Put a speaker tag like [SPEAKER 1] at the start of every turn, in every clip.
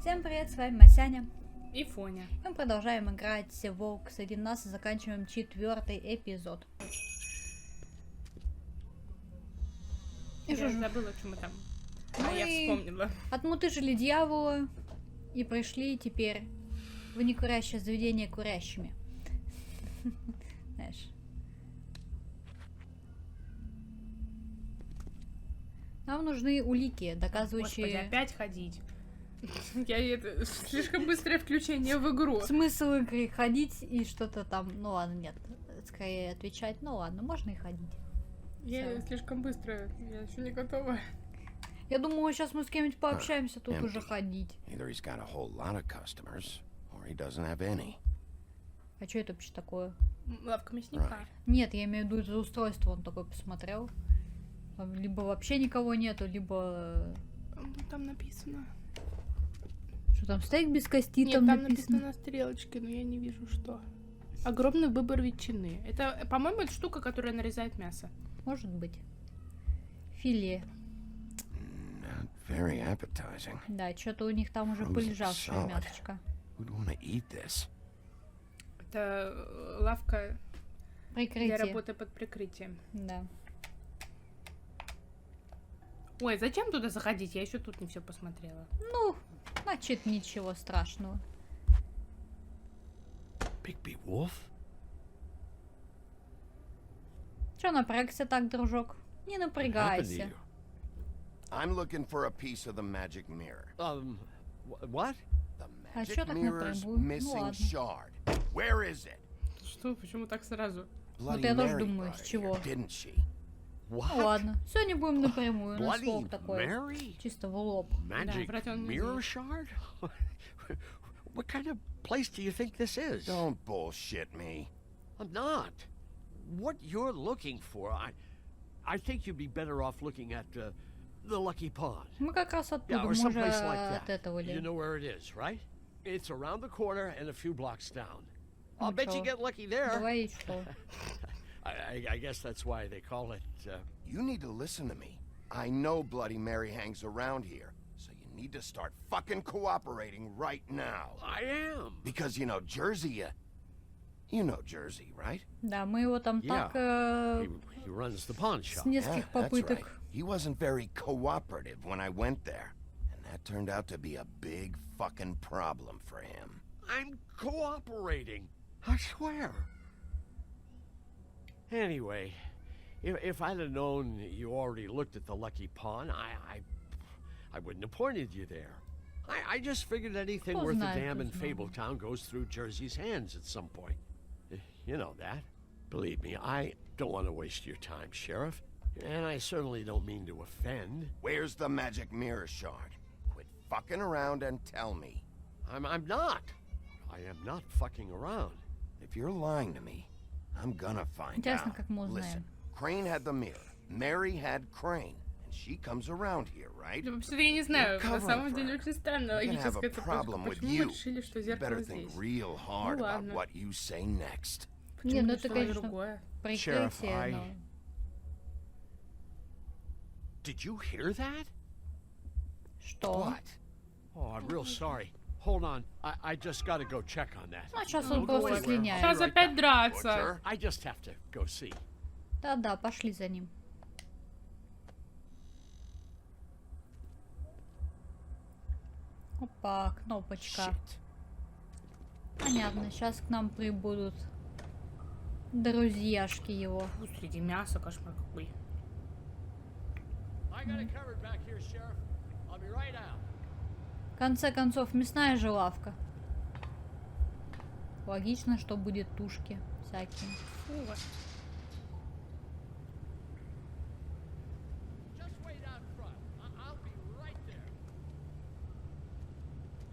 [SPEAKER 1] Всем привет, с вами Масяня
[SPEAKER 2] и Фоня.
[SPEAKER 1] Мы продолжаем играть всего среди нас и заканчиваем 4-й эпизод.
[SPEAKER 2] Я забыла, что мы там. Я вспомнила.
[SPEAKER 1] Отмутыжили дьявола и пришли теперь в некурящее заведение курящими. Знаешь. Нам нужны улики, доказывающие...
[SPEAKER 2] Господи, опять ходить. Это слишком быстрое включение в игру.
[SPEAKER 1] Смысл игры ходить и что-то там. Ну ладно, нет. Скорее отвечать. Ну ладно, можно и ходить.
[SPEAKER 2] Я слишком быстро. Я еще не готова.
[SPEAKER 1] Я думаю, сейчас мы с кем-нибудь пообщаемся, тут уже ходить. А что это вообще такое?
[SPEAKER 2] Лавка мясника.
[SPEAKER 1] Нет, я имею в виду за устройство. Он такой посмотрел. Либо вообще никого нету, либо...
[SPEAKER 2] Там написано.
[SPEAKER 1] Что там, стейк без кости?
[SPEAKER 2] Нет, там написано на стрелочке, но я не вижу, что. Огромный выбор ветчины. Это, по-моему, это штука, которая нарезает мясо.
[SPEAKER 1] Может быть. Филе. Да, что-то у них там уже полежавшее мясочко.
[SPEAKER 2] Это лавка
[SPEAKER 1] Прикрытие.
[SPEAKER 2] для работы под прикрытием.
[SPEAKER 1] Да.
[SPEAKER 2] Ой, зачем туда заходить? Я еще тут не все посмотрела.
[SPEAKER 1] Ну, значит, ничего страшного. Че напрягся так, дружок? Не напрягайся.
[SPEAKER 3] I'm looking for a piece of the magic mirror.
[SPEAKER 4] What?
[SPEAKER 3] The
[SPEAKER 1] А
[SPEAKER 3] magic
[SPEAKER 1] чё так
[SPEAKER 3] mirror's
[SPEAKER 1] напрягу? Ну
[SPEAKER 3] missing
[SPEAKER 1] ладно.
[SPEAKER 3] shard. Where is it?
[SPEAKER 2] Что? Почему так сразу?
[SPEAKER 1] Вот
[SPEAKER 3] Bloody
[SPEAKER 1] я тоже
[SPEAKER 3] Mary
[SPEAKER 1] думаю,
[SPEAKER 3] brought
[SPEAKER 1] с
[SPEAKER 3] it
[SPEAKER 1] чего.
[SPEAKER 3] here, didn't she?
[SPEAKER 1] Ну ладно, сегодня будем напрямую, на
[SPEAKER 4] Bloody
[SPEAKER 1] слог такой.
[SPEAKER 4] Mary?
[SPEAKER 1] Чисто в лоб.
[SPEAKER 4] Magic
[SPEAKER 2] врать он не
[SPEAKER 4] mirror
[SPEAKER 2] умеет.
[SPEAKER 4] shard? What kind of place do you think this is?
[SPEAKER 3] Don't bullshit me.
[SPEAKER 4] I'm not. What you're looking for, I think you'd be better off looking at the Lucky Pond.
[SPEAKER 1] Мы как раз оттуда,
[SPEAKER 4] Yeah, or
[SPEAKER 1] мы уже
[SPEAKER 4] someplace like
[SPEAKER 1] от
[SPEAKER 4] that.
[SPEAKER 1] этого
[SPEAKER 4] You
[SPEAKER 1] ли.
[SPEAKER 4] know where it is, right? It's around the corner and a few blocks down. I'll bet you
[SPEAKER 1] чё?
[SPEAKER 4] get lucky there.
[SPEAKER 1] Говорить что.
[SPEAKER 4] I guess that's why they call it.
[SPEAKER 3] You need to listen to me. I know Bloody Mary hangs around here, so you need to start fucking cooperating right now.
[SPEAKER 4] I am.
[SPEAKER 3] Because, you know, Jersey, you know Jersey, right?
[SPEAKER 1] Да, мы его там
[SPEAKER 4] Yeah.
[SPEAKER 1] так
[SPEAKER 4] He runs the pawn
[SPEAKER 1] с
[SPEAKER 4] shop.
[SPEAKER 1] нескольких
[SPEAKER 3] that's right.
[SPEAKER 1] попыток.
[SPEAKER 3] He wasn't very cooperative when I went there. And that turned out to be a big fucking problem for him.
[SPEAKER 4] I'm cooperating. I swear. Anyway, if I'd have known you already looked at the Lucky Pawn, I wouldn't have pointed you there. I just figured anything
[SPEAKER 1] Кто
[SPEAKER 4] worth a
[SPEAKER 1] знает,
[SPEAKER 4] damn in
[SPEAKER 1] кто знает.
[SPEAKER 4] Fabletown goes through Jersey's hands at some point. You know that. Believe me, I don't want to waste your time, Sheriff. And I certainly don't mean to offend.
[SPEAKER 3] Where's the magic mirror shard? Quit fucking around and tell me.
[SPEAKER 4] I'm not. I am not fucking around.
[SPEAKER 3] If you're lying to me, I'm gonna find
[SPEAKER 1] Интересно,
[SPEAKER 3] out.
[SPEAKER 1] как мы
[SPEAKER 3] Listen,
[SPEAKER 1] узнаем.
[SPEAKER 3] Crane had the mirror. Mary had Crane. And she comes around here, right?
[SPEAKER 2] Да, вообще-то я не знаю. На
[SPEAKER 3] You're
[SPEAKER 2] самом
[SPEAKER 3] covering
[SPEAKER 2] деле
[SPEAKER 3] for her.
[SPEAKER 2] очень странно
[SPEAKER 3] You're gonna have
[SPEAKER 2] логическая
[SPEAKER 3] a
[SPEAKER 2] цепочка.
[SPEAKER 3] problem with
[SPEAKER 2] Почему мы
[SPEAKER 3] you.
[SPEAKER 2] решили, что
[SPEAKER 3] You
[SPEAKER 2] зеркало
[SPEAKER 3] better
[SPEAKER 2] здесь?
[SPEAKER 3] think real hard
[SPEAKER 2] Ну
[SPEAKER 3] about
[SPEAKER 2] ладно.
[SPEAKER 3] what you say next.
[SPEAKER 1] Не,
[SPEAKER 2] Почему
[SPEAKER 1] ну
[SPEAKER 2] не
[SPEAKER 1] это,
[SPEAKER 2] что-то
[SPEAKER 1] конечно,
[SPEAKER 2] другое?
[SPEAKER 1] прикрытие,
[SPEAKER 4] Sheriff,
[SPEAKER 1] но...
[SPEAKER 4] Did you hear that?
[SPEAKER 1] Что?
[SPEAKER 3] What?
[SPEAKER 4] Oh, I'm real sorry. Hold on. I just gotta go check on that.
[SPEAKER 1] А сейчас он
[SPEAKER 4] Don't go
[SPEAKER 1] просто
[SPEAKER 4] anywhere.
[SPEAKER 1] слиняет.
[SPEAKER 2] Сейчас
[SPEAKER 4] Right
[SPEAKER 2] опять
[SPEAKER 4] back.
[SPEAKER 2] драться.
[SPEAKER 3] Butcher?
[SPEAKER 4] I just have to go see.
[SPEAKER 1] Да-да, пошли за ним. Опа, кнопочка.
[SPEAKER 3] Shit.
[SPEAKER 1] Понятно, сейчас к нам прибудут друзьяшки его.
[SPEAKER 2] Фу, среди мяса кошмар какой.
[SPEAKER 4] I got it covered back here, Sheriff. I'll be right out.
[SPEAKER 1] В конце концов, мясная же лавка. Логично, что будет тушки всякие.
[SPEAKER 2] Фу.
[SPEAKER 4] Just wait out front. I'll be right there.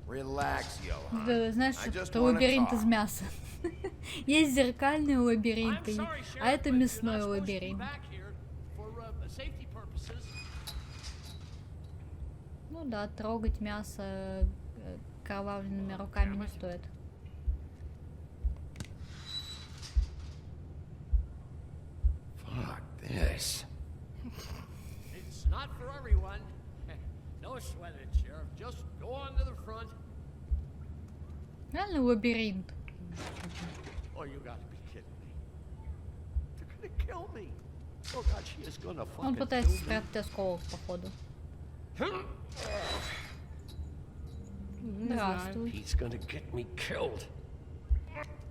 [SPEAKER 3] Relax, Johan.
[SPEAKER 1] Да, знаешь,
[SPEAKER 3] I just
[SPEAKER 1] это
[SPEAKER 3] wanna
[SPEAKER 1] лабиринт
[SPEAKER 3] talk.
[SPEAKER 1] из мяса. Есть зеркальные
[SPEAKER 4] I'm
[SPEAKER 1] лабиринты,
[SPEAKER 4] sorry, Sheriff,
[SPEAKER 1] а это
[SPEAKER 4] but you're
[SPEAKER 1] мясной
[SPEAKER 4] not supposed to be
[SPEAKER 1] лабиринт.
[SPEAKER 4] back here for safety purposes.
[SPEAKER 1] Ну да, трогать мясо кровавленными руками не стоит.
[SPEAKER 3] Fuck this.
[SPEAKER 4] It's not for everyone. No sweat it, Sheriff. Just go on to the front.
[SPEAKER 1] Реально лабиринт.
[SPEAKER 4] Oh, you gotta be kidding me. They're gonna kill me. Oh God, she is gonna
[SPEAKER 1] Он
[SPEAKER 4] fucking
[SPEAKER 1] пытается
[SPEAKER 4] kill me.
[SPEAKER 1] спрятать осколок, походу.
[SPEAKER 2] Не знаю.
[SPEAKER 1] Здравствуй.
[SPEAKER 4] He's gonna get me killed.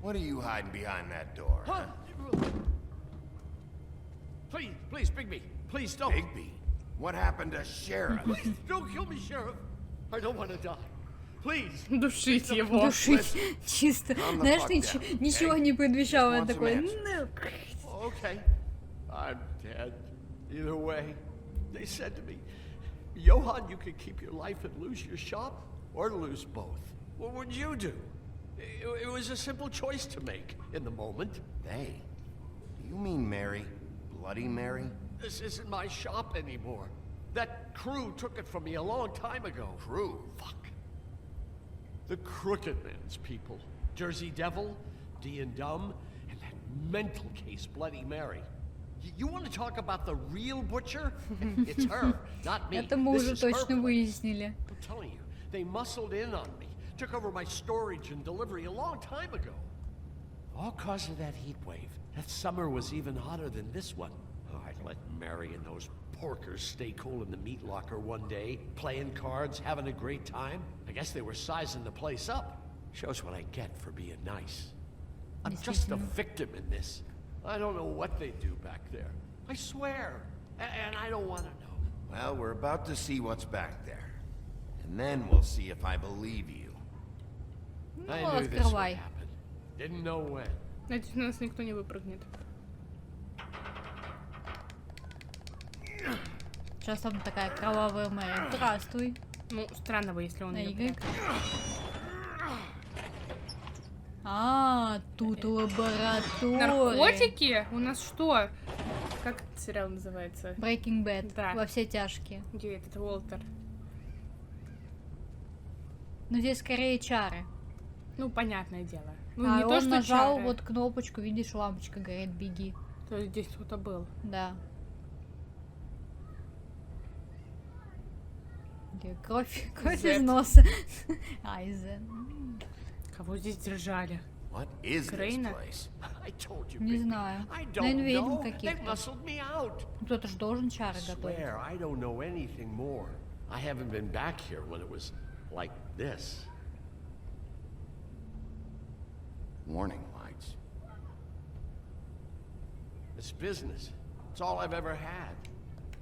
[SPEAKER 3] What are you hiding behind that door?
[SPEAKER 4] Huh? Please, please, Bigby, please don't.
[SPEAKER 3] Bigby? What happened to Sheriff?
[SPEAKER 4] Please don't kill me, Sheriff. I don't want to die. Please.
[SPEAKER 2] Душить его.
[SPEAKER 1] Душить чисто.
[SPEAKER 3] the
[SPEAKER 1] Знаешь,
[SPEAKER 3] fuck
[SPEAKER 1] ничего,
[SPEAKER 3] down,
[SPEAKER 1] ничего
[SPEAKER 3] okay?
[SPEAKER 1] не предвещало.
[SPEAKER 3] Just
[SPEAKER 1] Я
[SPEAKER 3] want some
[SPEAKER 1] такой,
[SPEAKER 3] answers.
[SPEAKER 1] ну,
[SPEAKER 4] Okay, I'm dead. Either way, they said to me, Johan, you could keep your life and lose your shop, or lose both. What would you do? It was a simple choice to make in the moment.
[SPEAKER 3] They? Do you mean Mary? Bloody Mary?
[SPEAKER 4] This isn't my shop anymore. That crew took it from me a long time ago.
[SPEAKER 3] Crew?
[SPEAKER 4] Fuck. The Crooked Man's people. Jersey Devil, D and Dumb, and that mental case, Bloody Mary. You want to talk about the real butcher? It's her, not me.
[SPEAKER 1] это мы
[SPEAKER 4] This
[SPEAKER 1] уже
[SPEAKER 4] is her
[SPEAKER 1] точно
[SPEAKER 4] place.
[SPEAKER 1] выяснили.
[SPEAKER 4] I'm telling you, they muscled in on me, took over my storage and delivery a long time ago. All cause of that heat wave. That summer was even hotter than this one. Oh, I'd let Mary and those porkers stay cool in the meat locker one day, playing cards, having a great time. I guess they were sizing the place up. Shows what I get for being nice. I'm just a victim in this. I don't know what they do back there. I swear. And I don't want to know.
[SPEAKER 3] Well, we're about to see what's back there. And then we'll see if I believe you.
[SPEAKER 1] Ну,
[SPEAKER 4] I knew this would
[SPEAKER 1] открывай.
[SPEAKER 4] happen. Didn't know when.
[SPEAKER 2] Надеюсь, у нас никто не выпрыгнет.
[SPEAKER 1] Сейчас там такая кровавая Мэри. Здравствуй.
[SPEAKER 2] Ну, странно бы, если он
[SPEAKER 1] На
[SPEAKER 2] её
[SPEAKER 1] игры.
[SPEAKER 2] прятал.
[SPEAKER 1] А, тут лаборатория.
[SPEAKER 2] Наркотики? У нас что? Как этот сериал называется?
[SPEAKER 1] Breaking Bad.
[SPEAKER 2] Да.
[SPEAKER 1] Во все тяжкие.
[SPEAKER 2] Где этот Уолтер?
[SPEAKER 1] Но здесь скорее чары.
[SPEAKER 2] Ну, понятное дело. Ну,
[SPEAKER 1] А
[SPEAKER 2] не
[SPEAKER 1] он
[SPEAKER 2] то, что
[SPEAKER 1] нажал
[SPEAKER 2] чары.
[SPEAKER 1] вот кнопочку, видишь, лампочка горит, беги.
[SPEAKER 2] То есть здесь кто-то был.
[SPEAKER 1] Да. Где кровь, кровь
[SPEAKER 2] Z.
[SPEAKER 1] из носа. А, из Z.
[SPEAKER 2] Кого здесь держали?
[SPEAKER 3] What is this
[SPEAKER 2] Крейна?
[SPEAKER 3] place?
[SPEAKER 4] I told you,
[SPEAKER 1] Не
[SPEAKER 4] Bigby.
[SPEAKER 1] знаю.
[SPEAKER 4] I
[SPEAKER 1] Наверное,
[SPEAKER 4] don't
[SPEAKER 1] ведьм
[SPEAKER 4] know. They
[SPEAKER 1] каких-то.
[SPEAKER 4] muscled me out.
[SPEAKER 1] Кто-то же должен чары готовить.
[SPEAKER 4] Swear, I don't know anything more. I haven't been back here when it was like this.
[SPEAKER 3] Warning lights.
[SPEAKER 4] It's business. It's all I've ever had.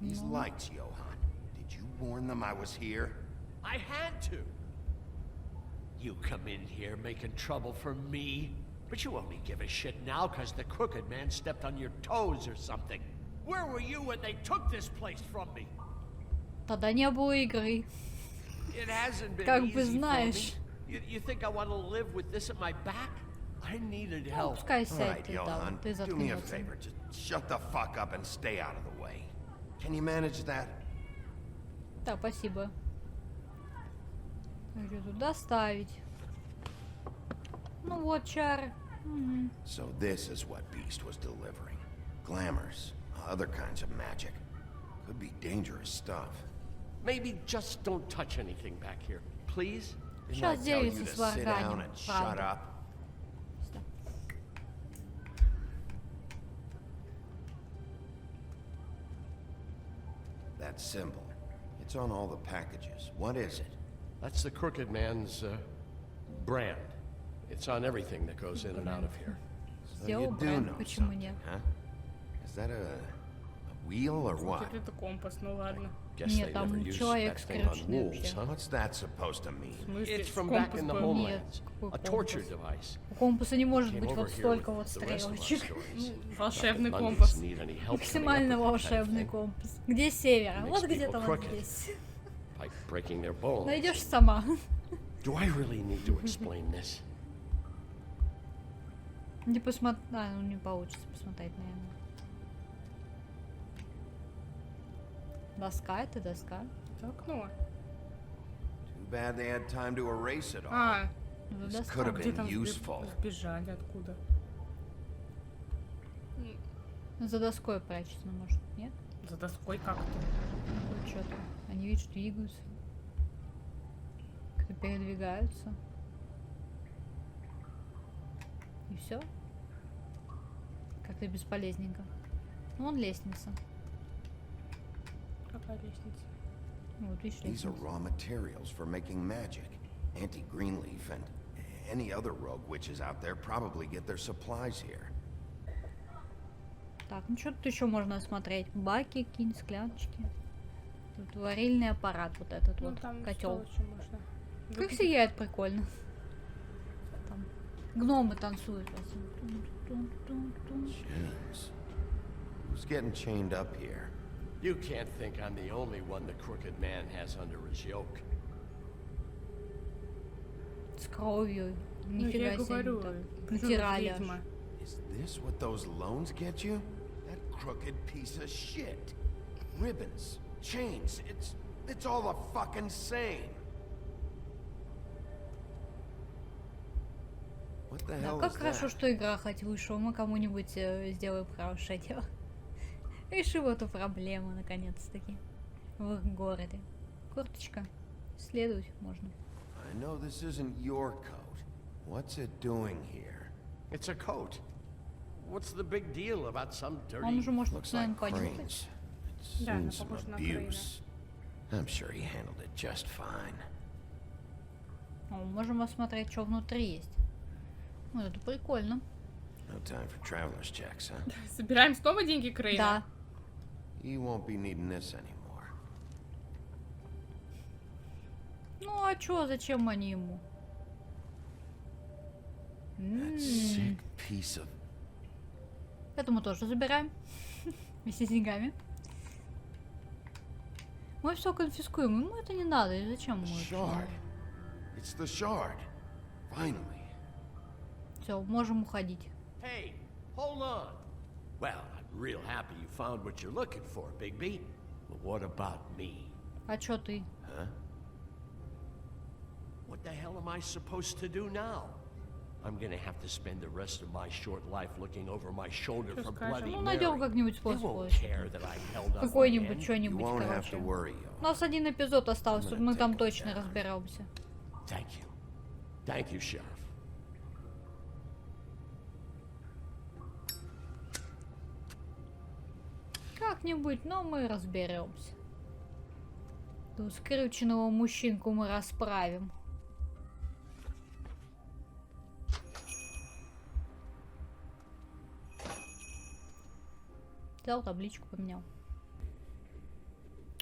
[SPEAKER 3] These lights, Johan. Did you warn them I was here?
[SPEAKER 4] I had to. You come in here making trouble for me, but you only give a shit now because the Crooked Man stepped on your toes or something. Where were you when they took this place from me?
[SPEAKER 1] Тогда не было игры.
[SPEAKER 4] It hasn't been
[SPEAKER 1] Как бы
[SPEAKER 4] easy for me.
[SPEAKER 1] знаешь.
[SPEAKER 4] You think I want to live with this at my back? I needed
[SPEAKER 1] Ну,
[SPEAKER 4] help.
[SPEAKER 1] пускай
[SPEAKER 3] All
[SPEAKER 1] сядет
[SPEAKER 3] right,
[SPEAKER 1] ты там,
[SPEAKER 3] Johan.
[SPEAKER 1] ты
[SPEAKER 3] Do me a
[SPEAKER 1] заткнется.
[SPEAKER 3] favor. Just shut the fuck up and stay out of the way. Can you manage that?
[SPEAKER 1] Так, спасибо. Что тут доставить? Ну вот, чары. Мгм.
[SPEAKER 3] So this is what Beast was delivering. Glamours, other kinds of magic. Could be dangerous stuff.
[SPEAKER 4] Maybe just don't touch anything back here, please?
[SPEAKER 3] Didn't
[SPEAKER 1] Сейчас
[SPEAKER 3] I tell you
[SPEAKER 1] делится
[SPEAKER 3] to
[SPEAKER 1] с
[SPEAKER 3] sit down
[SPEAKER 1] варганем,
[SPEAKER 3] and shut
[SPEAKER 1] правда.
[SPEAKER 3] up? That symbol. It's on all the packages. What is it?
[SPEAKER 4] That's the Crooked Man's brand. It's on everything that goes in and out of here.
[SPEAKER 3] So
[SPEAKER 1] Сделал
[SPEAKER 3] you do
[SPEAKER 1] бренд,
[SPEAKER 3] know
[SPEAKER 1] почему
[SPEAKER 3] something,
[SPEAKER 1] нет?
[SPEAKER 3] huh? Is that a wheel or what?
[SPEAKER 2] Это компас, ну ладно.
[SPEAKER 4] Guess
[SPEAKER 1] Нет,
[SPEAKER 4] they
[SPEAKER 1] там
[SPEAKER 4] never used
[SPEAKER 1] человек
[SPEAKER 4] that thing on
[SPEAKER 1] скрюченный
[SPEAKER 4] wolves,
[SPEAKER 1] вообще.
[SPEAKER 4] huh?
[SPEAKER 3] What's that supposed to mean?
[SPEAKER 2] В смысле,
[SPEAKER 4] It's from back
[SPEAKER 2] компас
[SPEAKER 4] in the
[SPEAKER 2] был?
[SPEAKER 4] homelands.
[SPEAKER 1] какой
[SPEAKER 4] A torture
[SPEAKER 1] компас?
[SPEAKER 4] device.
[SPEAKER 1] У компаса не может
[SPEAKER 4] Came
[SPEAKER 1] быть
[SPEAKER 4] over
[SPEAKER 1] вот
[SPEAKER 4] here
[SPEAKER 1] столько
[SPEAKER 4] with
[SPEAKER 1] вот
[SPEAKER 4] the rest of our
[SPEAKER 1] стрелочек.
[SPEAKER 4] stories.
[SPEAKER 2] Волшебный
[SPEAKER 4] Not that Mondays
[SPEAKER 2] компас.
[SPEAKER 4] need any help coming up
[SPEAKER 1] Максимально
[SPEAKER 4] with that kind of
[SPEAKER 1] волшебный
[SPEAKER 4] thing.
[SPEAKER 1] компас. Где север?
[SPEAKER 4] Makes
[SPEAKER 1] Вот где-то
[SPEAKER 4] people
[SPEAKER 1] вот
[SPEAKER 4] crooked.
[SPEAKER 1] здесь.
[SPEAKER 4] Like breaking their bones.
[SPEAKER 1] Найдешь сама.
[SPEAKER 4] Do I really need to explain this?
[SPEAKER 1] Не посмотри. А, ну не получится посмотреть, наверное. Доска это доска.
[SPEAKER 2] Это окно.
[SPEAKER 3] Too bad they had time to erase it all.
[SPEAKER 2] А,
[SPEAKER 1] Это
[SPEAKER 3] This
[SPEAKER 1] доска.
[SPEAKER 3] could have
[SPEAKER 2] где
[SPEAKER 3] been
[SPEAKER 2] там
[SPEAKER 3] useful.
[SPEAKER 2] сбежали? Откуда?
[SPEAKER 1] За доской прячется, может, нет?
[SPEAKER 2] За доской как-то.
[SPEAKER 1] Вот что-то. Они, видишь, двигаются. Как-то передвигаются. И все. Как-то бесполезненько. Ну, вон лестница.
[SPEAKER 2] Какая лестница?
[SPEAKER 1] Вот, видишь,
[SPEAKER 3] These are
[SPEAKER 1] лестница.
[SPEAKER 3] raw materials for making magic. Auntie Greenleaf and any other rogue witches out there probably get their supplies here.
[SPEAKER 1] Так, ну что тут еще можно осмотреть? Баки, какие-нибудь скляночки. Тут варильный аппарат, вот этот
[SPEAKER 2] Ну,
[SPEAKER 1] вот,
[SPEAKER 2] там
[SPEAKER 1] котел.
[SPEAKER 2] стол еще можно.
[SPEAKER 1] Как сияет прикольно. Там гномы танцуют.
[SPEAKER 3] James, who's getting chained up here?
[SPEAKER 4] You can't think I'm the only one the crooked man has under his yoke.
[SPEAKER 1] С кровью.
[SPEAKER 2] Ну, я
[SPEAKER 1] Нифига
[SPEAKER 2] и
[SPEAKER 1] себе.
[SPEAKER 2] говорю,
[SPEAKER 1] так
[SPEAKER 2] причём тут
[SPEAKER 1] натирали аж.
[SPEAKER 2] ведьма?
[SPEAKER 3] Is this what those loans get you? That crooked piece of shit. Ribbons, chains, it's all the fucking same. What the
[SPEAKER 1] Да,
[SPEAKER 3] hell
[SPEAKER 1] как
[SPEAKER 3] is
[SPEAKER 1] хорошо,
[SPEAKER 3] that?
[SPEAKER 1] что игра хоть вышла. Мы кому-нибудь сделаем хорошее дело. Решим эту проблему, наконец-таки. В их городе. Курточка. Следовать можно.
[SPEAKER 3] I know this isn't your coat. What's it doing here?
[SPEAKER 4] It's a coat. What's the big deal about some
[SPEAKER 1] Он
[SPEAKER 4] dirty...
[SPEAKER 1] уже может,
[SPEAKER 3] Looks
[SPEAKER 1] наверное,
[SPEAKER 3] like
[SPEAKER 1] понюхать.
[SPEAKER 3] Crane's.
[SPEAKER 2] Да,
[SPEAKER 3] Seen
[SPEAKER 2] она
[SPEAKER 3] some
[SPEAKER 2] похожа на Крейна.
[SPEAKER 3] abuse. I'm sure he handled it just fine.
[SPEAKER 1] Можем осмотреть, что внутри есть. Ну, это прикольно.
[SPEAKER 3] No time for traveler's checks, huh?
[SPEAKER 2] Собираем снова деньги Крейна?
[SPEAKER 1] Да.
[SPEAKER 3] You won't be needing this anymore.
[SPEAKER 1] Ну, а чё, зачем они ему?
[SPEAKER 3] That sick piece of...
[SPEAKER 1] Это мы тоже забираем. Вместе с деньгами. Мы все конфискуем. Ему это не надо. И зачем ему это?
[SPEAKER 3] Shard. It's the shard. Finally.
[SPEAKER 1] Все, можем уходить.
[SPEAKER 4] Hey, hold on. Well, I'm real happy you found what you're looking for, Bigby. But what about me?
[SPEAKER 1] А чё ты?
[SPEAKER 4] Huh? What the hell am I supposed to do now? I'm gonna have to spend the rest of my short life looking over my shoulder for Bloody
[SPEAKER 1] Ну,
[SPEAKER 4] Mary.
[SPEAKER 1] найдем как-нибудь
[SPEAKER 4] They
[SPEAKER 1] способ.
[SPEAKER 4] won't
[SPEAKER 1] вообще.
[SPEAKER 4] care that I held up my
[SPEAKER 1] Какой-нибудь,
[SPEAKER 4] hand.
[SPEAKER 3] You
[SPEAKER 1] что-нибудь,
[SPEAKER 3] won't have to
[SPEAKER 1] короче.
[SPEAKER 3] worry,
[SPEAKER 1] У
[SPEAKER 3] yo.
[SPEAKER 1] нас один эпизод остался, тут
[SPEAKER 3] I'm
[SPEAKER 1] мы
[SPEAKER 3] gonna
[SPEAKER 1] там
[SPEAKER 3] take it
[SPEAKER 1] точно
[SPEAKER 3] down.
[SPEAKER 1] разберемся.
[SPEAKER 4] Thank you. Thank you, Sheriff.
[SPEAKER 1] Как-нибудь, но мы разберемся. Тут скрюченного мужчинку мы расправим. Взял табличку, поменял.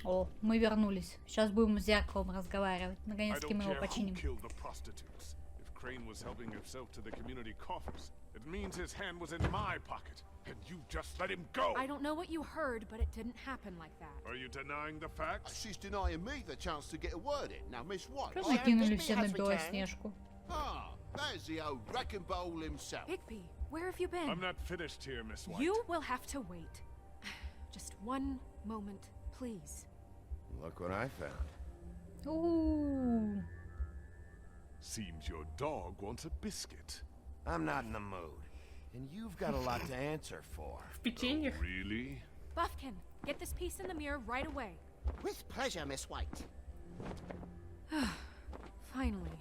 [SPEAKER 1] О, мы вернулись. Сейчас будем с зеркалом разговаривать.
[SPEAKER 5] I
[SPEAKER 1] Наконец-таки
[SPEAKER 5] don't
[SPEAKER 1] мы его
[SPEAKER 5] care who
[SPEAKER 1] починим.
[SPEAKER 5] killed the prostitutes. If Crane was helping himself to the community coffers, it means his hand was in my pocket, and you just let him go.
[SPEAKER 6] I don't know what you heard, but it didn't happen like that.
[SPEAKER 5] Are you denying the facts?
[SPEAKER 7] She's denying me the chance to get a word in. Now, Miss White.
[SPEAKER 1] Что закинули все на Белоснежку?
[SPEAKER 7] Ah, there's the old wrecking bowl himself.
[SPEAKER 6] Bigby, where have you been?
[SPEAKER 5] I'm not finished here, Miss White.
[SPEAKER 6] You will have to wait. Just one moment, please.
[SPEAKER 3] Look what I found.
[SPEAKER 1] У-у-у.
[SPEAKER 5] Seems your dog wants a biscuit.
[SPEAKER 3] I'm not in the mood. And you've got a lot to answer for.
[SPEAKER 2] В печеньях?
[SPEAKER 5] Really?
[SPEAKER 6] Buffkin, get this piece in the mirror right away.
[SPEAKER 7] With pleasure, Miss White.
[SPEAKER 6] Finally,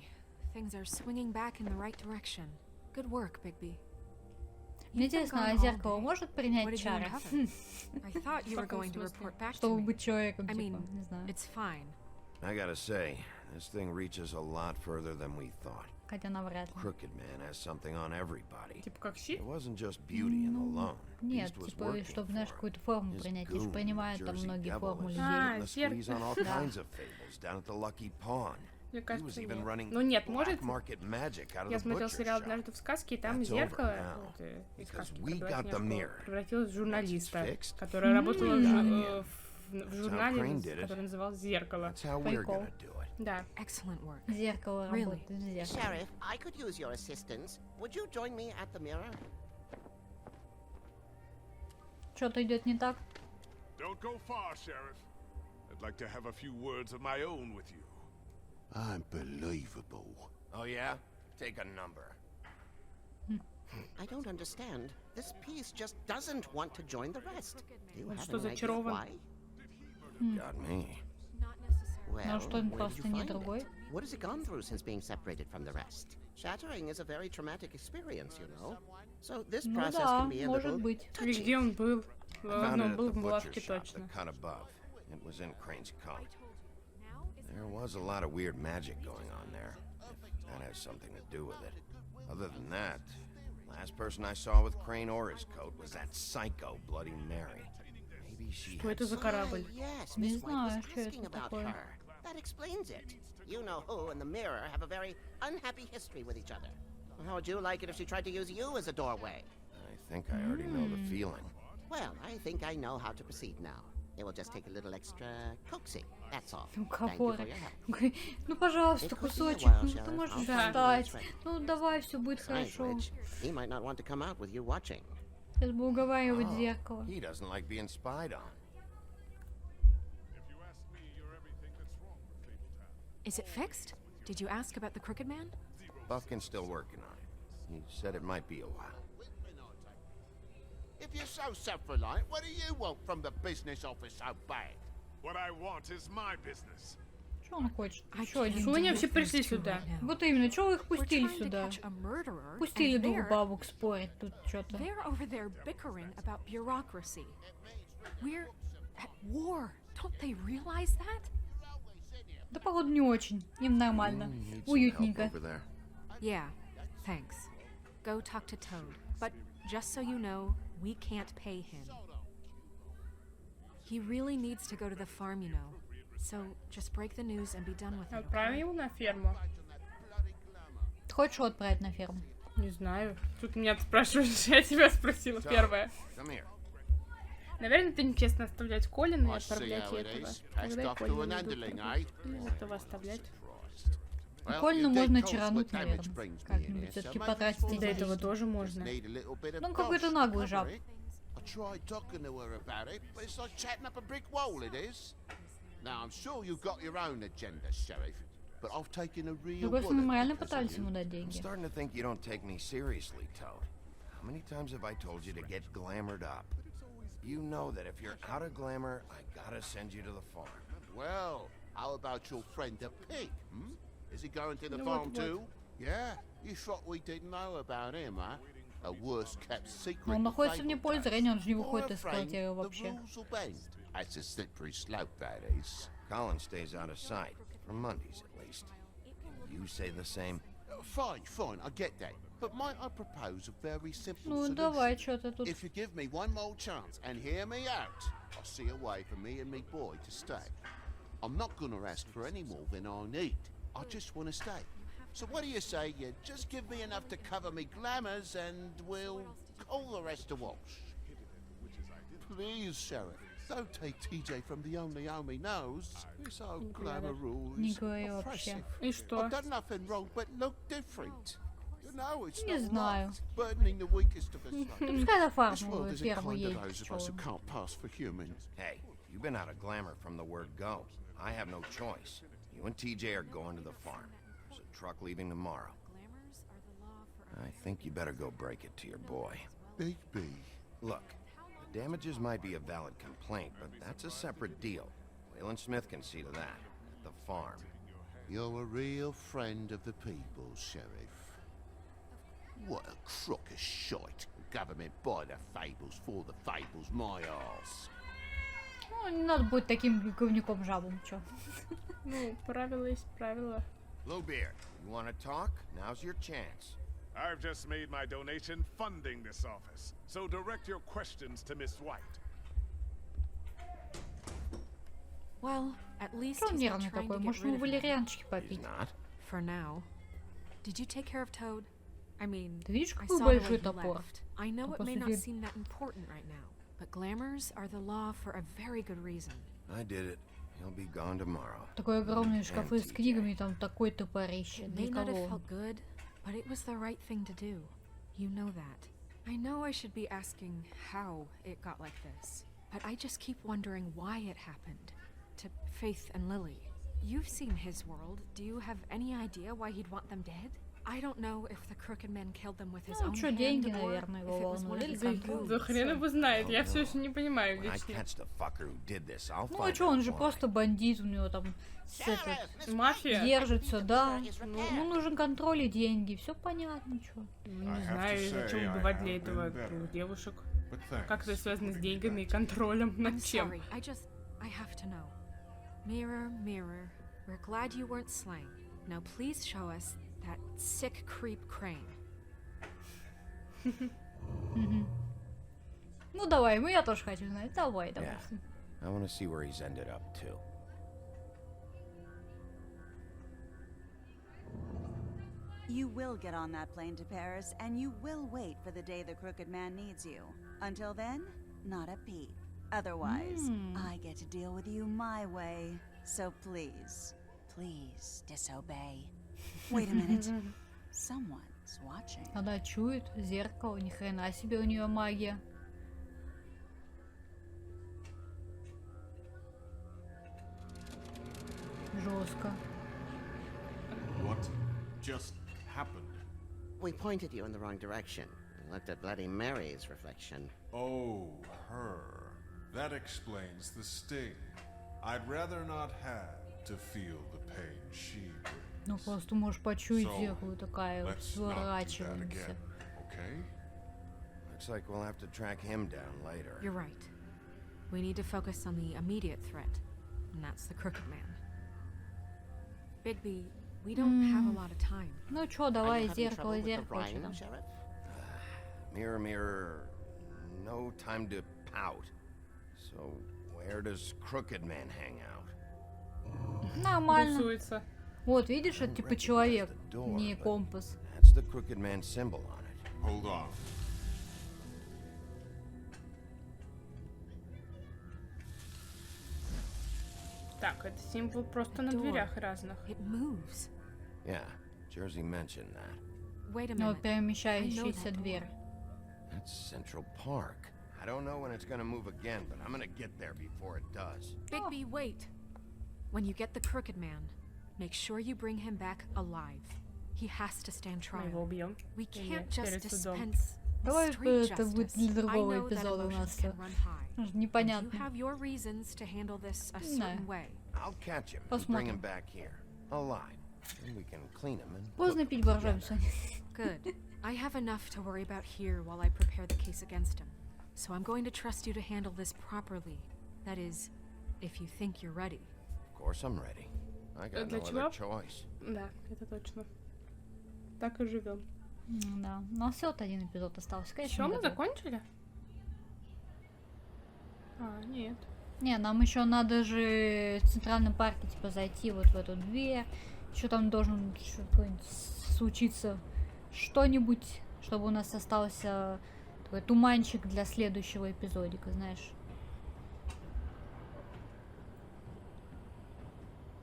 [SPEAKER 6] things are swinging back in the right direction. Good work, Bigby.
[SPEAKER 1] Мне
[SPEAKER 6] You've been
[SPEAKER 1] интересно, а
[SPEAKER 6] gone all
[SPEAKER 1] зеркало
[SPEAKER 6] day.
[SPEAKER 1] может
[SPEAKER 6] What
[SPEAKER 1] принять
[SPEAKER 6] did you
[SPEAKER 1] чары?
[SPEAKER 6] uncover? I thought you were
[SPEAKER 2] каком
[SPEAKER 6] going to
[SPEAKER 2] смысле?
[SPEAKER 6] report back to
[SPEAKER 1] Чтобы
[SPEAKER 6] me.
[SPEAKER 1] быть человеком,
[SPEAKER 6] I
[SPEAKER 1] типа,
[SPEAKER 6] mean,
[SPEAKER 1] не знаю.
[SPEAKER 6] it's fine.
[SPEAKER 3] I gotta say, this thing reaches a lot further than we thought.
[SPEAKER 1] Хотя навряд ли.
[SPEAKER 3] Crooked Man has something on everybody.
[SPEAKER 2] Типа как щит?
[SPEAKER 3] It wasn't just beauty in the loan.
[SPEAKER 1] Нет,
[SPEAKER 3] Beast was
[SPEAKER 1] типа,
[SPEAKER 3] working
[SPEAKER 1] чтобы, знаешь,
[SPEAKER 3] for it.
[SPEAKER 1] какую-то форму
[SPEAKER 3] His
[SPEAKER 1] принять. Лишь
[SPEAKER 3] goon,
[SPEAKER 1] принимают там
[SPEAKER 3] Jersey
[SPEAKER 1] многие
[SPEAKER 3] Devil,
[SPEAKER 1] формы
[SPEAKER 3] was
[SPEAKER 1] людей.
[SPEAKER 2] А,
[SPEAKER 3] getting the squeeze on all
[SPEAKER 1] Да.
[SPEAKER 3] kinds of fables down at the Lucky Pawn.
[SPEAKER 2] Мне
[SPEAKER 3] He was
[SPEAKER 2] кажется,
[SPEAKER 3] even
[SPEAKER 2] нет.
[SPEAKER 3] running
[SPEAKER 2] Ну нет,
[SPEAKER 3] black
[SPEAKER 2] может...
[SPEAKER 3] market magic out of
[SPEAKER 2] Я
[SPEAKER 3] the
[SPEAKER 2] смотрел
[SPEAKER 3] butcher
[SPEAKER 2] сериал
[SPEAKER 3] shop.
[SPEAKER 2] «Однажды в сказке», и там
[SPEAKER 3] That's over
[SPEAKER 2] зеркало
[SPEAKER 3] now,
[SPEAKER 2] вот, из
[SPEAKER 3] because
[SPEAKER 2] сказки
[SPEAKER 3] we
[SPEAKER 2] про
[SPEAKER 3] got the
[SPEAKER 2] Белоснежку
[SPEAKER 3] mirror.
[SPEAKER 2] превратилась в журналиста,
[SPEAKER 3] fixed.
[SPEAKER 2] которая работала
[SPEAKER 3] Yeah.
[SPEAKER 2] в
[SPEAKER 3] Crane
[SPEAKER 2] журнале,
[SPEAKER 3] did it.
[SPEAKER 2] который назывался «Зеркало».
[SPEAKER 3] That's how we're
[SPEAKER 1] Прикол.
[SPEAKER 3] gonna do it.
[SPEAKER 2] Да.
[SPEAKER 6] Excellent work.
[SPEAKER 1] Зеркало
[SPEAKER 6] Really?
[SPEAKER 1] работает, зеркало.
[SPEAKER 8] Sheriff, I could use your assistance. Would you join me at the mirror?
[SPEAKER 1] Что-то идет не так.
[SPEAKER 5] Don't go far, Sheriff. I'd like to have a few words of my own with you.
[SPEAKER 7] Unbelievable.
[SPEAKER 3] Oh yeah? Take a number.
[SPEAKER 8] I don't understand. This piece just doesn't want to join the rest. Do you
[SPEAKER 2] Он
[SPEAKER 8] have
[SPEAKER 2] что,
[SPEAKER 8] any idea
[SPEAKER 2] зачарован?
[SPEAKER 8] why?
[SPEAKER 3] Got me.
[SPEAKER 6] Not necessary.
[SPEAKER 8] Well,
[SPEAKER 1] что он
[SPEAKER 8] where did
[SPEAKER 1] просто
[SPEAKER 8] you
[SPEAKER 1] не
[SPEAKER 8] find
[SPEAKER 1] другой?
[SPEAKER 8] it? What has it gone through since being separated from the rest? Shattering is a very traumatic experience, you know. So this
[SPEAKER 1] Ну
[SPEAKER 8] process
[SPEAKER 1] да,
[SPEAKER 8] can be a
[SPEAKER 1] может
[SPEAKER 8] little
[SPEAKER 1] быть.
[SPEAKER 2] И
[SPEAKER 8] touchy.
[SPEAKER 2] где он был?
[SPEAKER 3] I
[SPEAKER 2] Ладно,
[SPEAKER 3] found
[SPEAKER 2] он
[SPEAKER 3] it
[SPEAKER 2] был
[SPEAKER 3] at
[SPEAKER 2] в
[SPEAKER 3] the butcher
[SPEAKER 2] лавке
[SPEAKER 3] shop,
[SPEAKER 2] точно.
[SPEAKER 3] the cut above. It was in Crane's coat. There was a lot of weird magic going on there. If that has something to do with it. Other than that, last person I saw with Crane or his coat was that psycho Bloody Mary. Maybe she
[SPEAKER 2] Что
[SPEAKER 3] had
[SPEAKER 2] это за
[SPEAKER 8] Ah,
[SPEAKER 2] корабль?
[SPEAKER 8] yes,
[SPEAKER 1] Не
[SPEAKER 8] Miss White was
[SPEAKER 1] знаю, что
[SPEAKER 8] asking
[SPEAKER 1] это
[SPEAKER 8] about
[SPEAKER 1] такое.
[SPEAKER 8] her. That explains it. You know who and the mirror have a very unhappy history with each other. How would you like it if she tried to use you as a doorway?
[SPEAKER 3] I think I already know the feeling.
[SPEAKER 8] Well, I think I know how to proceed now. It will just take a little extra coaxing, that's all. Thank you for
[SPEAKER 1] Уговоры.
[SPEAKER 8] your help.
[SPEAKER 1] Говорит, ну, пожалуйста,
[SPEAKER 8] It could be a
[SPEAKER 1] кусочек,
[SPEAKER 8] while,
[SPEAKER 1] ну, ты
[SPEAKER 8] Sheriff.
[SPEAKER 1] можешь
[SPEAKER 8] I'll
[SPEAKER 2] Да.
[SPEAKER 8] find a way
[SPEAKER 1] встать.
[SPEAKER 8] to-
[SPEAKER 1] Ну, давай, все будет
[SPEAKER 8] Besides
[SPEAKER 1] хорошо.
[SPEAKER 8] which, he might not want to come out with you watching.
[SPEAKER 1] Сейчас бы уговаривать
[SPEAKER 3] Oh,
[SPEAKER 1] зеркало.
[SPEAKER 3] he doesn't like being spied on.
[SPEAKER 5] If you ask me, you're everything that's wrong with cable town.
[SPEAKER 6] Is it fixed? Did you ask about the crooked man?
[SPEAKER 3] Buffkin's still working on it. He said it might be a while.
[SPEAKER 7] If you're so self-reliant, what do you want from the business office so bad?
[SPEAKER 5] What I want is my business.
[SPEAKER 1] Что он хочет?
[SPEAKER 6] I
[SPEAKER 1] Еще один.
[SPEAKER 6] can't
[SPEAKER 2] Что они
[SPEAKER 6] deal
[SPEAKER 2] вообще
[SPEAKER 6] with
[SPEAKER 2] пришли
[SPEAKER 6] those two
[SPEAKER 2] сюда?
[SPEAKER 6] right now.
[SPEAKER 1] Вот именно, чего вы их
[SPEAKER 6] We're
[SPEAKER 1] пустили
[SPEAKER 6] trying to
[SPEAKER 1] сюда?
[SPEAKER 6] catch a murderer,
[SPEAKER 1] Пустили
[SPEAKER 6] and
[SPEAKER 1] двух
[SPEAKER 6] they're-
[SPEAKER 1] бабок спорить тут что-то.
[SPEAKER 6] They're over there bickering about bureaucracy. We're at war. Don't they realize that?
[SPEAKER 1] Да, походу, не очень. Им нормально.
[SPEAKER 3] Need some help
[SPEAKER 1] Уютненько.
[SPEAKER 3] over there.
[SPEAKER 6] Yeah, thanks. Go talk to Toad. But just so you know, we can't pay him. He really needs to go to the farm, you know. So just break the news and be done with it.
[SPEAKER 2] Отправим
[SPEAKER 6] Okay?
[SPEAKER 2] его на ферму?
[SPEAKER 1] Ты хочешь его отправить на ферму?
[SPEAKER 2] Не знаю. Тут меня спрашиваешь, я тебя спросила первое.
[SPEAKER 3] Come here.
[SPEAKER 2] Наверное, это нечестно оставлять Колина и
[SPEAKER 7] I see
[SPEAKER 2] отправлять
[SPEAKER 7] how it
[SPEAKER 2] этого.
[SPEAKER 7] is. Passed
[SPEAKER 2] Когда и
[SPEAKER 7] off to
[SPEAKER 2] Колина
[SPEAKER 7] an
[SPEAKER 2] ведут
[SPEAKER 7] underling,
[SPEAKER 2] отправить.
[SPEAKER 7] eh?
[SPEAKER 2] Блин, этого оставлять.
[SPEAKER 7] Well,
[SPEAKER 1] Колину
[SPEAKER 7] you
[SPEAKER 1] можно
[SPEAKER 7] did cause
[SPEAKER 1] чарануть,
[SPEAKER 7] what damage
[SPEAKER 1] наверное.
[SPEAKER 7] brings me in
[SPEAKER 1] Как-нибудь
[SPEAKER 7] here,
[SPEAKER 1] все-таки
[SPEAKER 7] so maybe
[SPEAKER 1] потратить
[SPEAKER 7] it's
[SPEAKER 1] эти
[SPEAKER 2] До этого
[SPEAKER 1] деньги.
[SPEAKER 2] тоже
[SPEAKER 7] Just
[SPEAKER 2] можно.
[SPEAKER 7] need a little bit of
[SPEAKER 1] Ну, какой-то
[SPEAKER 7] dosh to
[SPEAKER 1] наглый
[SPEAKER 7] cover
[SPEAKER 1] жаб.
[SPEAKER 7] it. I tried talking to her about it, but it's like chatting up a brick wall, it is. Now, I'm sure you've got your own agenda, Sheriff, but I've taken a
[SPEAKER 1] С
[SPEAKER 7] real
[SPEAKER 1] другой стороны, мы
[SPEAKER 7] bullet
[SPEAKER 1] реально
[SPEAKER 7] because of
[SPEAKER 1] пытались
[SPEAKER 7] you.
[SPEAKER 1] ему дать
[SPEAKER 3] I'm
[SPEAKER 1] деньги.
[SPEAKER 3] starting to think you don't take me seriously, Toad. How many times have I told you to get glamored up? You know that if you're out of glamour, I gotta send you to the farm.
[SPEAKER 7] Well, how about your friend the pig, hmm? Is he going to the
[SPEAKER 2] Ну
[SPEAKER 7] farm
[SPEAKER 2] вот,
[SPEAKER 7] too? Yeah? You thought we didn't know about him, huh? A worst-kept secret.
[SPEAKER 1] Но он
[SPEAKER 7] in
[SPEAKER 1] находится вне поля
[SPEAKER 7] Fable
[SPEAKER 1] зрения, он же не
[SPEAKER 7] Tales.
[SPEAKER 1] выходит
[SPEAKER 7] For a
[SPEAKER 1] из
[SPEAKER 7] friend,
[SPEAKER 1] квартиры
[SPEAKER 7] the
[SPEAKER 1] вообще.
[SPEAKER 7] rules will bend. That's a slippery slope, that is.
[SPEAKER 3] Colin stays out of sight, for Mondays at least. You say the same?
[SPEAKER 7] Fine, fine, I get that. But might I propose a very simple
[SPEAKER 1] Ну,
[SPEAKER 7] solution?
[SPEAKER 1] давай, что ты тут.
[SPEAKER 7] If you give me one more chance and hear me out, I'll see a way for me and me boy to stay. I'm not gonna ask for any more than I need. I just want to stay. So what do you say you just give me enough to cover me glamours and we'll call the rest a wash? Please, Sheriff, don't take TJ from the only home he knows. This old glamour rule
[SPEAKER 1] Не
[SPEAKER 7] is
[SPEAKER 1] говори вообще.
[SPEAKER 7] oppressive.
[SPEAKER 2] И что?
[SPEAKER 7] I've done nothing wrong but look different. You know, it's
[SPEAKER 1] Не
[SPEAKER 7] not
[SPEAKER 1] знаю.
[SPEAKER 7] right. Burdening the weakest of us.
[SPEAKER 1] Да пускай на
[SPEAKER 7] This
[SPEAKER 1] фарму
[SPEAKER 7] world isn't
[SPEAKER 1] ферму
[SPEAKER 7] kind to
[SPEAKER 1] едет.
[SPEAKER 7] those of
[SPEAKER 1] чё
[SPEAKER 7] us who
[SPEAKER 1] вы.
[SPEAKER 7] can't pass for human.
[SPEAKER 3] Hey, you've been out of glamour from the word go. I have no choice. You and TJ are going to the farm. There's a truck leaving tomorrow.
[SPEAKER 6] Glamours are the law for
[SPEAKER 3] I think you better go break it to your boy.
[SPEAKER 7] Big B.
[SPEAKER 3] Look, the damages might be a valid complaint, but that's a separate deal. Waylon Smith can see to that. At the farm.
[SPEAKER 7] You're a real friend of the people, Sheriff. What a crock of shite. Government by the fables, for the fables, my arse.
[SPEAKER 1] Ну, не надо быть таким говнюком жабом, чё.
[SPEAKER 2] Ну, правила есть правила.
[SPEAKER 3] Bluebeard, you want to talk? Now's your chance.
[SPEAKER 5] I've just made my donation funding this office, so direct your questions to Miss White.
[SPEAKER 6] Well, at least
[SPEAKER 1] Что он
[SPEAKER 6] he's not
[SPEAKER 1] нервный
[SPEAKER 6] trying
[SPEAKER 1] такой?
[SPEAKER 6] to get
[SPEAKER 1] Может,
[SPEAKER 6] rid
[SPEAKER 1] ему
[SPEAKER 6] of me.
[SPEAKER 1] валерьяночки
[SPEAKER 3] He's
[SPEAKER 1] попить?
[SPEAKER 3] not.
[SPEAKER 6] For now. Did you take care of Toad? I mean,
[SPEAKER 1] Ты видишь,
[SPEAKER 6] I
[SPEAKER 1] какой
[SPEAKER 6] saw the way
[SPEAKER 1] большой
[SPEAKER 6] he
[SPEAKER 1] топор?
[SPEAKER 6] left. I know
[SPEAKER 1] Он,
[SPEAKER 6] it
[SPEAKER 1] по
[SPEAKER 6] may not
[SPEAKER 1] сути-
[SPEAKER 6] seem that important right now, but glamours are the law for a very good reason.
[SPEAKER 3] I did it. He'll be gone tomorrow.
[SPEAKER 1] Такой огромный шкафы с
[SPEAKER 3] TJ.
[SPEAKER 1] книгами, и там такой топорище.
[SPEAKER 6] It
[SPEAKER 1] Для
[SPEAKER 6] may not have
[SPEAKER 1] кого?
[SPEAKER 6] felt good, but it was the right thing to do. You know that. I know I should be asking how it got like this, but I just keep wondering why it happened. To Faith and Lily. You've seen his world. Do you have any idea why he'd want them dead? I don't know if the crooked man killed them with his
[SPEAKER 1] Ну,
[SPEAKER 6] own
[SPEAKER 1] что,
[SPEAKER 6] hand
[SPEAKER 1] деньги,
[SPEAKER 6] or
[SPEAKER 1] наверное,
[SPEAKER 6] if
[SPEAKER 1] его
[SPEAKER 6] it was one of
[SPEAKER 1] волнуют.
[SPEAKER 6] his
[SPEAKER 1] Или
[SPEAKER 6] own
[SPEAKER 1] контроль.
[SPEAKER 2] Да хрен его знает, я все
[SPEAKER 3] Oh,
[SPEAKER 2] еще не понимаю
[SPEAKER 3] When I
[SPEAKER 2] лично.
[SPEAKER 3] catch the fucker who did this, I'll
[SPEAKER 1] Ну, а
[SPEAKER 3] find
[SPEAKER 1] что, он
[SPEAKER 3] out
[SPEAKER 1] же
[SPEAKER 3] why.
[SPEAKER 1] просто бандит, у него там
[SPEAKER 2] Мафия?
[SPEAKER 1] держится, да. Ну, нужен контроль и деньги, все понятно, что.
[SPEAKER 2] Ну, не знаю, зачем убивать для этого двух девушек. Как это связано с деньгами и контролем
[SPEAKER 6] I'm
[SPEAKER 2] над чем?
[SPEAKER 6] sorry. I have to know. Mirror, mirror, we're glad you weren't slain. Now please show us that sick creep crane.
[SPEAKER 1] Ну, давай, я тоже хочу знать. Давай, давай.
[SPEAKER 3] Yeah. I want to see where he's ended up too.
[SPEAKER 9] You will get on that plane to Paris, and you will wait for the day the crooked man needs you. Until then, not a peep. Otherwise, I get to deal with you my way. So please, please disobey. Wait a minute. Someone's watching.
[SPEAKER 1] Она чует зеркало, ни хрена себе у нее магия. Жестко.
[SPEAKER 5] What just happened?
[SPEAKER 8] We pointed you in the wrong direction. We looked at Bloody Mary's reflection.
[SPEAKER 10] Oh, her. That explains the sting. I'd rather not have to feel the pain she brings.
[SPEAKER 1] Ну просто можешь почуять
[SPEAKER 10] So,
[SPEAKER 1] зеркало, такая вот
[SPEAKER 10] let's not do that
[SPEAKER 1] сворачиваемся.
[SPEAKER 10] again, okay?
[SPEAKER 3] Looks like we'll have to track him down later.
[SPEAKER 6] You're right. We need to focus on the immediate threat, and that's the crooked man. Bigby, we don't have a lot of time.
[SPEAKER 1] Ну чё,
[SPEAKER 8] Are
[SPEAKER 1] давай
[SPEAKER 8] you having
[SPEAKER 1] зеркало,
[SPEAKER 8] trouble with the
[SPEAKER 1] зеркало. чё
[SPEAKER 8] rhino,
[SPEAKER 1] там?
[SPEAKER 8] Sheriff?
[SPEAKER 3] Mirror, mirror, no time to pout. So, where does Crooked Man hang out?
[SPEAKER 1] Нормально.
[SPEAKER 2] Тусуется.
[SPEAKER 1] Вот, видишь, это типа человек, не компас.
[SPEAKER 3] That's the Crooked Man symbol on it.
[SPEAKER 10] Hold on.
[SPEAKER 2] Так, это символ просто на дверях разных.
[SPEAKER 6] It moves.
[SPEAKER 3] Yeah, Jersey mentioned that.
[SPEAKER 6] Wait a
[SPEAKER 1] Ну,
[SPEAKER 6] minute.
[SPEAKER 1] перемещающаяся дверь.
[SPEAKER 3] That's Central Park. I don't know when it's gonna move again, but I'm gonna get there before it does.
[SPEAKER 6] Bigby, wait. When you get the crooked man, make sure you bring him back alive. He has to stand
[SPEAKER 2] Мы его
[SPEAKER 6] trial.
[SPEAKER 2] убьем.
[SPEAKER 6] We
[SPEAKER 2] Или
[SPEAKER 6] can't just
[SPEAKER 2] перед судом.
[SPEAKER 6] dispense
[SPEAKER 1] Давай
[SPEAKER 6] straight
[SPEAKER 1] это будет
[SPEAKER 6] justice.
[SPEAKER 1] для
[SPEAKER 6] I
[SPEAKER 1] другого
[SPEAKER 6] know that
[SPEAKER 1] эпизода у
[SPEAKER 6] emotions
[SPEAKER 1] нас.
[SPEAKER 6] can run high. And you
[SPEAKER 1] Непонятно.
[SPEAKER 6] have your reasons to handle this a
[SPEAKER 1] No.
[SPEAKER 6] certain way.
[SPEAKER 3] I'll catch him and
[SPEAKER 1] Посмотрим.
[SPEAKER 3] bring him back here, alive. Then we can clean him and
[SPEAKER 1] Поздно
[SPEAKER 3] cook
[SPEAKER 1] пить
[SPEAKER 3] him
[SPEAKER 1] боржоми,
[SPEAKER 3] together.
[SPEAKER 1] Соня.
[SPEAKER 6] Good. I have enough to worry about here while I prepare the case against him. So I'm going to trust you to handle this properly. That is, if you think you're ready.
[SPEAKER 3] Of course I'm ready. I got no
[SPEAKER 2] Для
[SPEAKER 3] other
[SPEAKER 2] чего?
[SPEAKER 3] choice.
[SPEAKER 2] Да, это точно. Так и живем.
[SPEAKER 1] Да, у нас всего один эпизод остался, конечно.
[SPEAKER 2] Все, мы
[SPEAKER 1] готовы.
[SPEAKER 2] закончили? А, нет.
[SPEAKER 1] Не, нам еще надо же в центральном парке типа зайти вот в эту дверь. Еще там должен что-нибудь случиться, что-нибудь, чтобы у нас остался такой туманчик для следующего эпизодика, знаешь.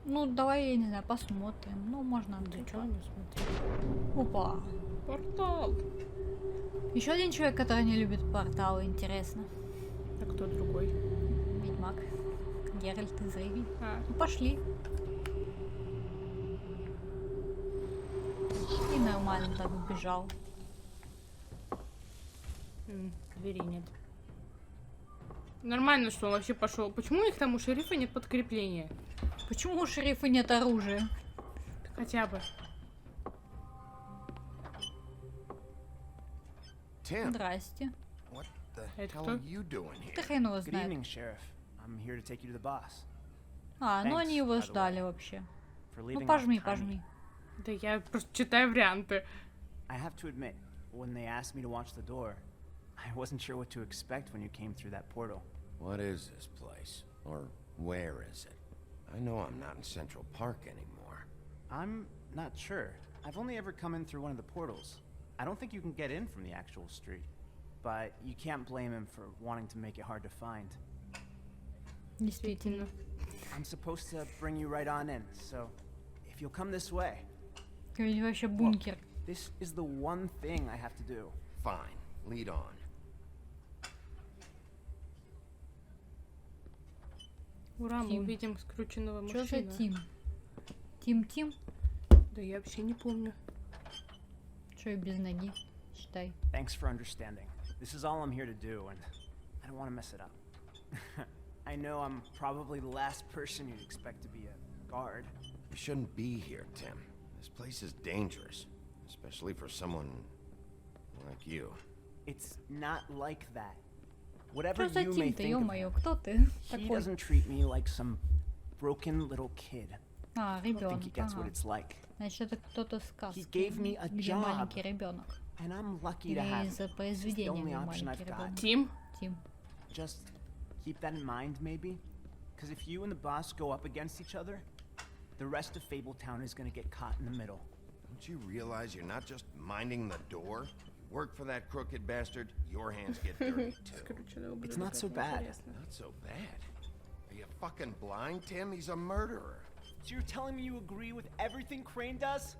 [SPEAKER 1] Ну, давай, я не знаю, посмотрим. Ну, можно
[SPEAKER 2] Ничего
[SPEAKER 1] отвечать.
[SPEAKER 2] не смотрели.
[SPEAKER 1] Опа.
[SPEAKER 2] Портал.
[SPEAKER 1] Еще один человек, который не любит порталы, интересно.
[SPEAKER 2] А кто другой?
[SPEAKER 1] Ведьмак. Геральт из Риви.
[SPEAKER 2] А,
[SPEAKER 1] Ну, пошли. И нормально так убежал.
[SPEAKER 2] двери нет. Нормально, что он вообще пошел. Почему у них там у шерифа нет подкрепления?
[SPEAKER 1] Почему у шерифа нет оружия?
[SPEAKER 2] Хотя бы.
[SPEAKER 3] Tim,
[SPEAKER 1] Здрасте.
[SPEAKER 3] what the
[SPEAKER 2] Это
[SPEAKER 3] hell
[SPEAKER 2] кто?
[SPEAKER 3] are you doing here?
[SPEAKER 1] Ты хрен его
[SPEAKER 11] Good
[SPEAKER 1] знает.
[SPEAKER 11] evening, Sheriff. I'm here to take you to the boss.
[SPEAKER 1] А, ну
[SPEAKER 11] Thanks,
[SPEAKER 1] они его
[SPEAKER 11] by the
[SPEAKER 1] ждали
[SPEAKER 11] way.
[SPEAKER 1] вообще.
[SPEAKER 11] For
[SPEAKER 1] Ну
[SPEAKER 11] leaving
[SPEAKER 1] пожми,
[SPEAKER 11] off timely.
[SPEAKER 1] пожми.
[SPEAKER 2] Да я просто читаю варианты.
[SPEAKER 11] I have to admit, when they asked me to watch the door, I wasn't sure what to expect when you came through that portal.
[SPEAKER 3] What is this place? Or where is it? I know I'm not in Central Park anymore.
[SPEAKER 11] I'm not sure. I've only ever come in through one of the portals. I don't think you can get in from the actual street. But you can't blame him for wanting to make it hard to find.
[SPEAKER 1] Действительно.
[SPEAKER 11] I'm supposed to bring you right on in, so if you'll come this way.
[SPEAKER 1] Ведь вообще бункер.
[SPEAKER 11] This is the one thing I have to do.
[SPEAKER 3] Fine, lead on.
[SPEAKER 2] Ура, мы
[SPEAKER 1] Тим.
[SPEAKER 2] увидим скрученного
[SPEAKER 1] Что за
[SPEAKER 2] мужчину.
[SPEAKER 1] Тим? Тим-Тим?
[SPEAKER 2] Да я вообще не помню.
[SPEAKER 1] Чё и без ноги, считай.
[SPEAKER 11] Thanks for understanding. This is all I'm here to do, and I don't want to mess it up. I know I'm probably the last person you'd expect to be a guard.
[SPEAKER 3] You shouldn't be here, Tim. This place is dangerous, especially for someone like you.
[SPEAKER 11] It's not like that. Whatever
[SPEAKER 1] Что за
[SPEAKER 11] you may
[SPEAKER 1] Тим-то,
[SPEAKER 11] think of
[SPEAKER 1] ё-моё,
[SPEAKER 11] him,
[SPEAKER 1] кто ты
[SPEAKER 11] he
[SPEAKER 1] такой?
[SPEAKER 11] doesn't treat me like some broken little kid.
[SPEAKER 1] А,
[SPEAKER 11] I don't think he
[SPEAKER 1] ребенок,
[SPEAKER 11] gets what
[SPEAKER 1] ага.
[SPEAKER 11] it's like.
[SPEAKER 1] Значит, это кто-то сказки,
[SPEAKER 11] He gave me a
[SPEAKER 1] где
[SPEAKER 11] job.
[SPEAKER 1] маленький ребенок.
[SPEAKER 11] And I'm lucky
[SPEAKER 1] Или
[SPEAKER 11] to have
[SPEAKER 1] из
[SPEAKER 11] him. This is the
[SPEAKER 1] произведения
[SPEAKER 11] only
[SPEAKER 1] где
[SPEAKER 11] option
[SPEAKER 1] маленький
[SPEAKER 11] I've got.
[SPEAKER 1] ребенок.
[SPEAKER 2] Тим?
[SPEAKER 1] Тим.
[SPEAKER 11] Just keep that in mind, maybe? Because if you and the boss go up against each other, the rest of Fabletown is gonna get caught in the middle.
[SPEAKER 3] Don't you realize you're not just minding the door? You work for that crooked bastard, your hands get dirty too.
[SPEAKER 11] It's not so bad.
[SPEAKER 3] Not so bad. Are you fucking blind, Tim? He's a murderer.
[SPEAKER 11] So you're telling me you agree with everything Crane does?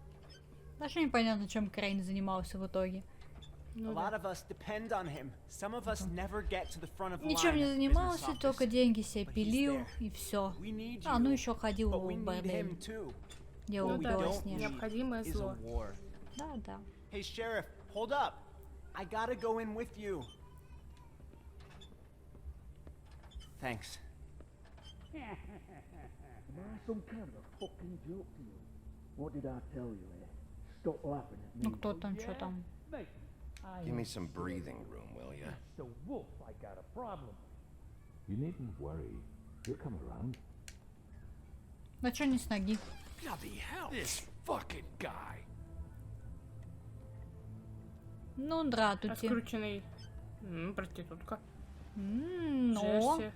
[SPEAKER 1] Даже непонятно, чем Крейн занимался в итоге.
[SPEAKER 11] A lot of us depend on him. Some of us never get to the front of the line.
[SPEAKER 1] Ничем не
[SPEAKER 11] at the business
[SPEAKER 1] занимался,
[SPEAKER 11] office.
[SPEAKER 1] только деньги себе
[SPEAKER 11] But he's
[SPEAKER 1] пилил
[SPEAKER 11] there.
[SPEAKER 1] и все.
[SPEAKER 11] We need
[SPEAKER 1] А, ну
[SPEAKER 11] you,
[SPEAKER 1] еще ходил
[SPEAKER 11] but we
[SPEAKER 1] в
[SPEAKER 11] need
[SPEAKER 1] бордель.
[SPEAKER 11] him too.
[SPEAKER 1] Делал
[SPEAKER 11] What we
[SPEAKER 2] да,
[SPEAKER 11] don't
[SPEAKER 1] белоснежку.
[SPEAKER 11] need
[SPEAKER 2] Необходимое
[SPEAKER 11] is
[SPEAKER 2] зло.
[SPEAKER 11] a war.
[SPEAKER 1] Да, да.
[SPEAKER 11] Hey, Sheriff, hold up. I gotta go in with you. Thanks.
[SPEAKER 12] Some kind of a fucking joke to you. What did I tell you, eh? Stop laughing at me.
[SPEAKER 1] Ну кто там, что там?
[SPEAKER 3] Give me some breathing room, will ya?
[SPEAKER 12] The wolf, I got a problem. You needn't worry. He'll come around.
[SPEAKER 1] Да что не с ноги?
[SPEAKER 4] Bloody hell! This fucking guy!
[SPEAKER 1] Ну, здравствуйте.
[SPEAKER 2] Скрученный. Проститутка.
[SPEAKER 1] Ну.
[SPEAKER 2] Джерси.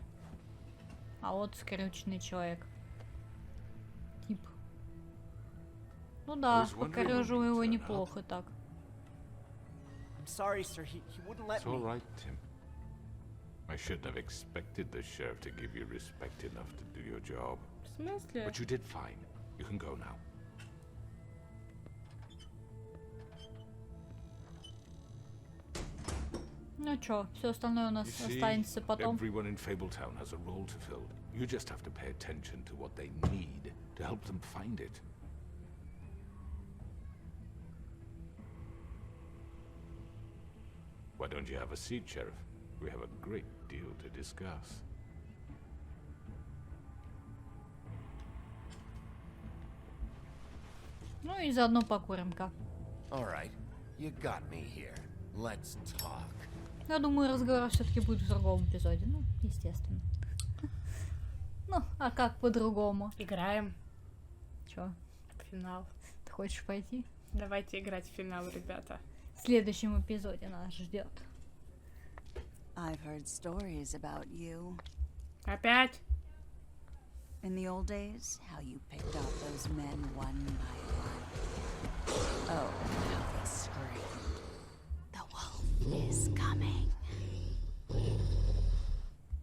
[SPEAKER 1] А вот скрюченный человек. Тип. Ну да, покорежу его неплохо так.
[SPEAKER 11] I'm sorry, sir. He wouldn't let
[SPEAKER 5] It's all
[SPEAKER 11] me.
[SPEAKER 5] right, Tim. I shouldn't have expected the sheriff to give you respect enough to do your job.
[SPEAKER 2] В смысле?
[SPEAKER 5] But you did fine. You can go now.
[SPEAKER 1] Ну чё, все остальное у нас
[SPEAKER 5] You see,
[SPEAKER 1] останется потом.
[SPEAKER 5] everyone in Fabletown has a role to fill. You just have to pay attention to what they need to help them find it. Why don't you have a seat, Sheriff? We have a great deal to discuss.
[SPEAKER 1] Ну и заодно покурим-ка.
[SPEAKER 3] All right, you got me here. Let's talk.
[SPEAKER 1] Я думаю, разговор все-таки будет в другом эпизоде. Ну, естественно. Ну, а как по-другому?
[SPEAKER 2] Играем.
[SPEAKER 1] Чё,
[SPEAKER 2] в Финал.
[SPEAKER 1] ты хочешь пойти?
[SPEAKER 2] Давайте играть в финал, ребята.
[SPEAKER 1] В следующем эпизоде нас ждет.
[SPEAKER 9] I've heard stories about you.
[SPEAKER 2] Опять?
[SPEAKER 9] In the old days, how you picked off those men one by one. Oh, how they screamed. The wolf is coming.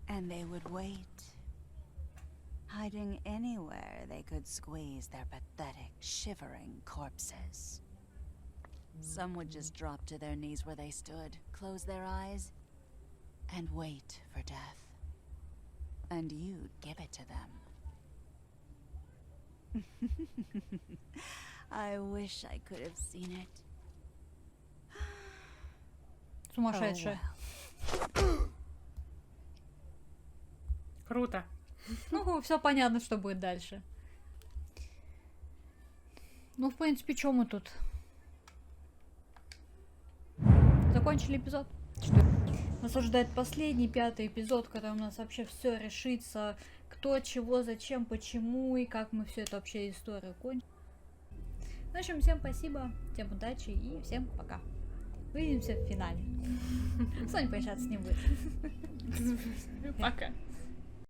[SPEAKER 9] And they would wait, hiding anywhere they could squeeze their pathetic, shivering corpses. Some would just drop to their knees where they stood, close their eyes, and wait for death. And you'd give it to them. I wish I could have seen it.
[SPEAKER 1] Сумасшедшая.
[SPEAKER 2] Круто.
[SPEAKER 1] Ну, все понятно, что будет дальше. Ну, в принципе, что мы тут? Закончили эпизод? Что? Нас ожидает последний, 5-й эпизод, в котором у нас вообще все решится. Кто, чего, зачем, почему и как мы все это вообще историю кончим. В общем, всем спасибо, всем удачи и всем пока. Увидимся в финале. Соня прощаться не будет.
[SPEAKER 2] Пока.